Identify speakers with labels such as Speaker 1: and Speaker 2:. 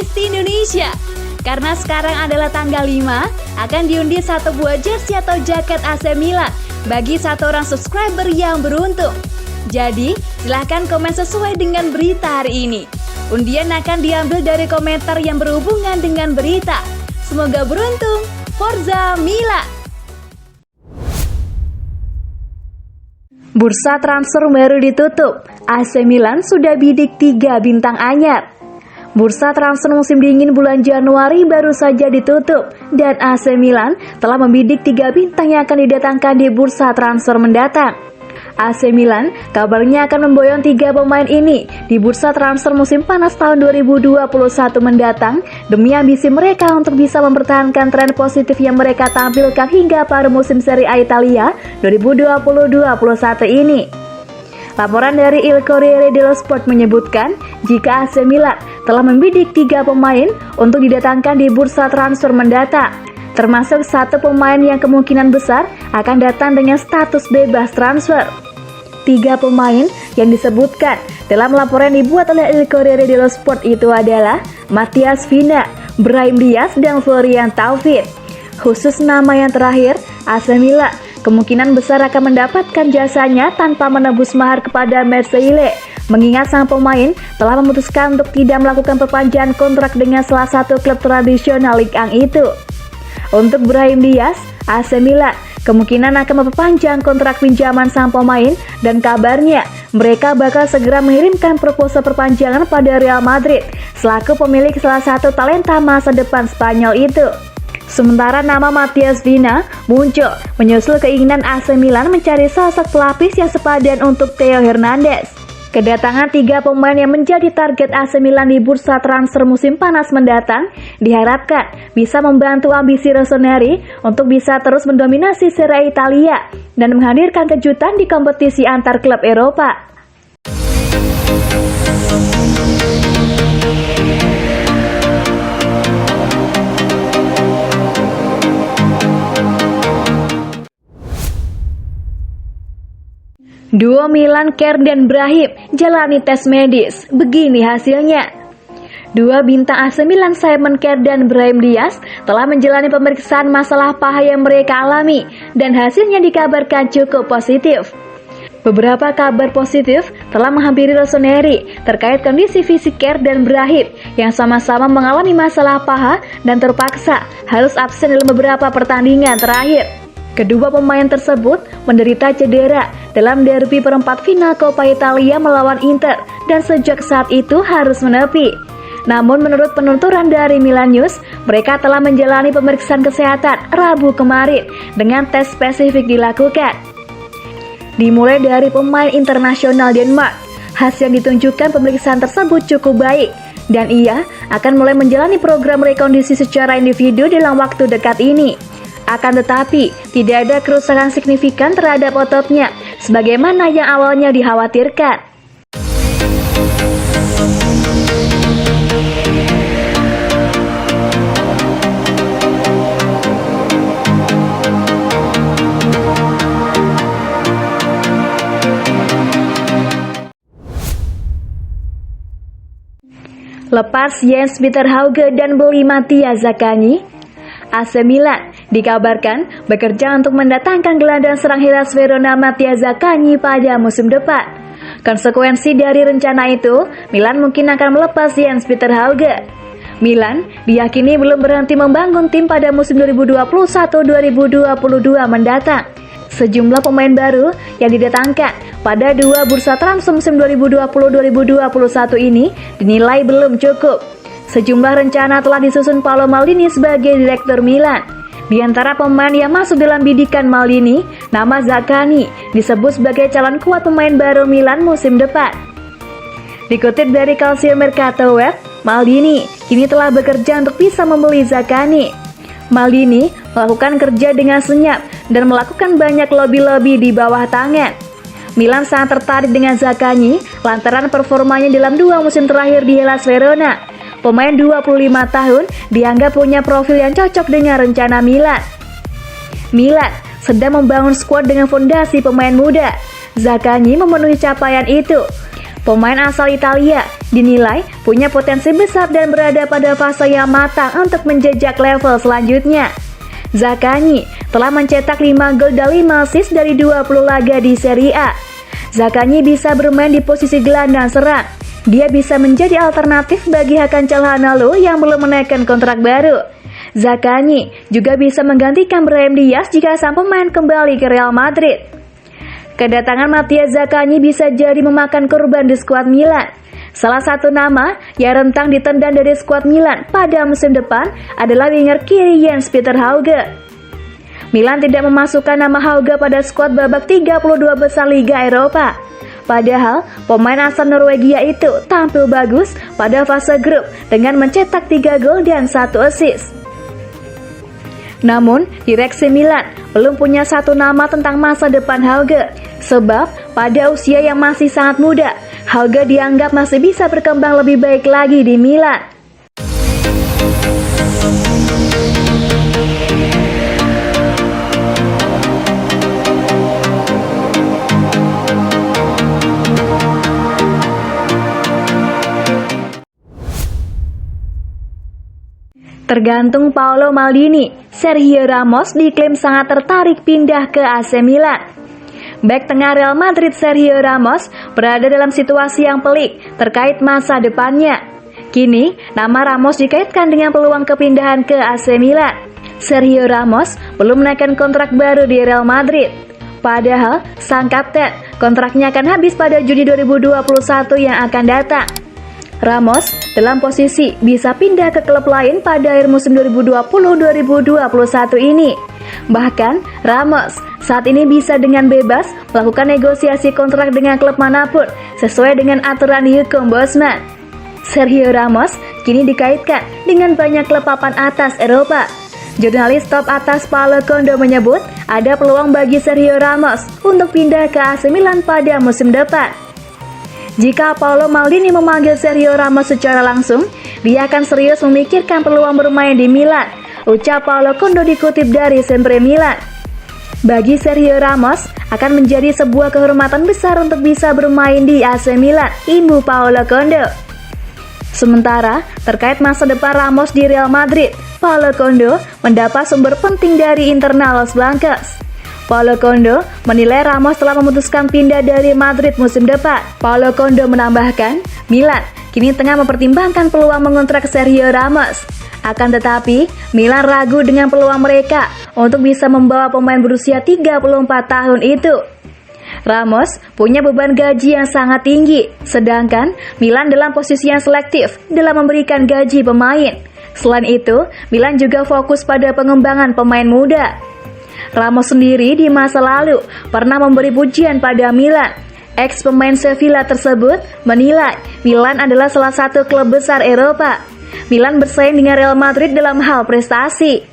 Speaker 1: Isti Indonesia. Karena sekarang adalah tanggal 5, akan diundi satu buah jersey atau jaket AC Milan bagi satu orang subscriber yang beruntung. Jadi, silahkan komen sesuai dengan berita hari ini. Undian akan diambil dari komentar yang berhubungan dengan berita. Semoga beruntung. Forza Milan. Bursa transfer baru ditutup. AC Milan sudah bidik 3 bintang anyar. Bursa transfer musim dingin bulan Januari baru saja ditutup dan AC Milan telah membidik 3 bintang yang akan didatangkan di bursa transfer mendatang. AC Milan kabarnya akan memboyong 3 pemain ini di bursa transfer musim panas tahun 2021 mendatang demi ambisi mereka untuk bisa mempertahankan tren positif yang mereka tampilkan hingga pada musim Serie A Italia 2020-2021 ini. Laporan dari Il Corriere dello Sport menyebutkan jika AC Milan telah membidik 3 pemain untuk didatangkan di bursa transfer mendatang, termasuk 1 pemain yang kemungkinan besar akan datang dengan status bebas transfer. 3 pemain yang disebutkan dalam laporan dibuat oleh Il Corriere dello Sport itu adalah Matías Viña, Brahim Diaz, dan Florian Thauvin. Khusus nama yang terakhir, AC Milan kemungkinan besar akan mendapatkan jasanya tanpa menebus mahar kepada Marseille, mengingat sang pemain telah memutuskan untuk tidak melakukan perpanjangan kontrak dengan salah satu klub tradisional Ligue 1 itu. Untuk Brahim Diaz, AC Milan kemungkinan akan memperpanjang kontrak pinjaman sang pemain dan kabarnya mereka bakal segera mengirimkan proposal perpanjangan pada Real Madrid selaku pemilik salah satu talenta masa depan Spanyol itu. Sementara nama Matías Viña muncul menyusul keinginan AC Milan mencari sosok pelapis yang sepadan untuk Theo Hernandez. Kedatangan 3 pemain yang menjadi target AC Milan di bursa transfer musim panas mendatang diharapkan bisa membantu ambisi Rossoneri untuk bisa terus mendominasi Serie A Italia dan menghadirkan kejutan di kompetisi antar klub Eropa. Duo Milan Kjaer dan Brahim jalani tes medis, begini hasilnya. 2 bintang AC Milan Simon Kjaer dan Brahim Diaz telah menjalani pemeriksaan masalah paha yang mereka alami dan hasilnya dikabarkan cukup positif. Beberapa kabar positif telah menghampiri Rossoneri terkait kondisi fisik Kjaer dan Brahim yang sama-sama mengalami masalah paha dan terpaksa harus absen dalam beberapa pertandingan terakhir. Kedua pemain tersebut menderita cedera dalam derby perempat final Coppa Italia melawan Inter dan sejak saat itu harus menepi. Namun menurut penuturan dari Milan News, mereka telah menjalani pemeriksaan kesehatan Rabu kemarin dengan tes spesifik dilakukan. Dimulai dari pemain internasional Denmark, hasil yang ditunjukkan pemeriksaan tersebut cukup baik dan ia akan mulai menjalani program rekondisi secara individu dalam waktu dekat ini. Akan tetapi, tidak ada kerusakan signifikan terhadap ototnya, sebagaimana yang awalnya dikhawatirkan. Lepas Jens-Peter Hauge dan beli Matías Zaccagni, AC Milan dikabarkan bekerja untuk mendatangkan gelandang serang Hellas Verona Matías Zaccagni pada musim depan. Konsekuensi dari rencana itu, Milan mungkin akan melepas Jens-Peter Hauge. Milan diyakini belum berhenti membangun tim pada musim 2021-2022 mendatang. Sejumlah pemain baru yang didatangkan pada 2 bursa transfer musim 2020-2021 ini dinilai belum cukup. Sejumlah rencana telah disusun Paolo Maldini sebagai direktur Milan. Di antara pemain yang masuk dalam bidikan Maldini, nama Zaccagni disebut sebagai calon kuat pemain baru Milan musim depan. Dikutip dari Calcio Mercato Web, Maldini kini telah bekerja untuk bisa membeli Zaccagni. Maldini melakukan kerja dengan senyap dan melakukan banyak lobby-lobby di bawah tangan. Milan sangat tertarik dengan Zaccagni lantaran performanya dalam 2 musim terakhir di Hellas Verona. Pemain 25 tahun dianggap punya profil yang cocok dengan rencana Milan. Milan sedang membangun skuad dengan fondasi pemain muda. Zaccagni memenuhi capaian itu. Pemain asal Italia dinilai punya potensi besar dan berada pada fase yang matang untuk menjejak level selanjutnya. Zaccagni telah mencetak 5 gol dan 5 assist dari 20 laga di Serie A. Zaccagni bisa bermain di posisi gelandang serang. Dia bisa menjadi alternatif bagi Hakan Calhanoglu yang belum menaikkan kontrak baru. Zaccagni juga bisa menggantikan Brahim Diaz jika sang pemain kembali ke Real Madrid. Kedatangan Matthias Zaccagni bisa jadi memakan korban di skuad Milan. Salah satu nama yang rentang ditendang dari skuad Milan pada musim depan adalah winger kiri Jens Peter Hauge. Milan tidak memasukkan nama Hauge pada skuad babak 32 besar Liga Eropa. Padahal pemain asal Norwegia itu tampil bagus pada fase grup dengan mencetak 3 gol dan 1 assist. Namun, direksi Milan belum punya satu nama tentang masa depan Hauge, sebab pada usia yang masih sangat muda, Hauge dianggap masih bisa berkembang lebih baik lagi di Milan. Tergantung Paolo Maldini, Sergio Ramos diklaim sangat tertarik pindah ke AC Milan. Bek tengah Real Madrid Sergio Ramos berada dalam situasi yang pelik terkait masa depannya. Kini, nama Ramos dikaitkan dengan peluang kepindahan ke AC Milan. Sergio Ramos belum menaikkan kontrak baru di Real Madrid. Padahal, sang kapten kontraknya akan habis pada Juni 2021 yang akan datang. Ramos dalam posisi bisa pindah ke klub lain pada akhir musim 2020-2021 ini. Bahkan, Ramos saat ini bisa dengan bebas melakukan negosiasi kontrak dengan klub manapun sesuai dengan aturan hukum Bosman. Sergio Ramos kini dikaitkan dengan banyak klub papan atas Eropa. Jurnalis top atas Paulo Kondo menyebut ada peluang bagi Sergio Ramos untuk pindah ke AC Milan pada musim depan. Jika Paolo Maldini memanggil Sergio Ramos secara langsung, dia akan serius memikirkan peluang bermain di Milan, ucap Paulo Kondo dikutip dari Sempre Milan. Bagi Sergio Ramos, akan menjadi sebuah kehormatan besar untuk bisa bermain di AC Milan, imbu Paulo Kondo. Sementara, terkait masa depan Ramos di Real Madrid, Paulo Kondo mendapat sumber penting dari internal Los Blancos. Paulo Kondo menilai Ramos telah memutuskan pindah dari Madrid musim depan. Paulo Kondo menambahkan, Milan kini tengah mempertimbangkan peluang mengontrak Sergio Ramos. Akan tetapi, Milan ragu dengan peluang mereka untuk bisa membawa pemain berusia 34 tahun itu. Ramos punya beban gaji yang sangat tinggi, sedangkan Milan dalam posisi yang selektif dalam memberikan gaji pemain. Selain itu, Milan juga fokus pada pengembangan pemain muda. Ramos sendiri di masa lalu pernah memberi pujian pada Milan. Ex pemain Sevilla tersebut menilai Milan adalah salah satu klub besar Eropa. Milan bersaing dengan Real Madrid dalam hal prestasi.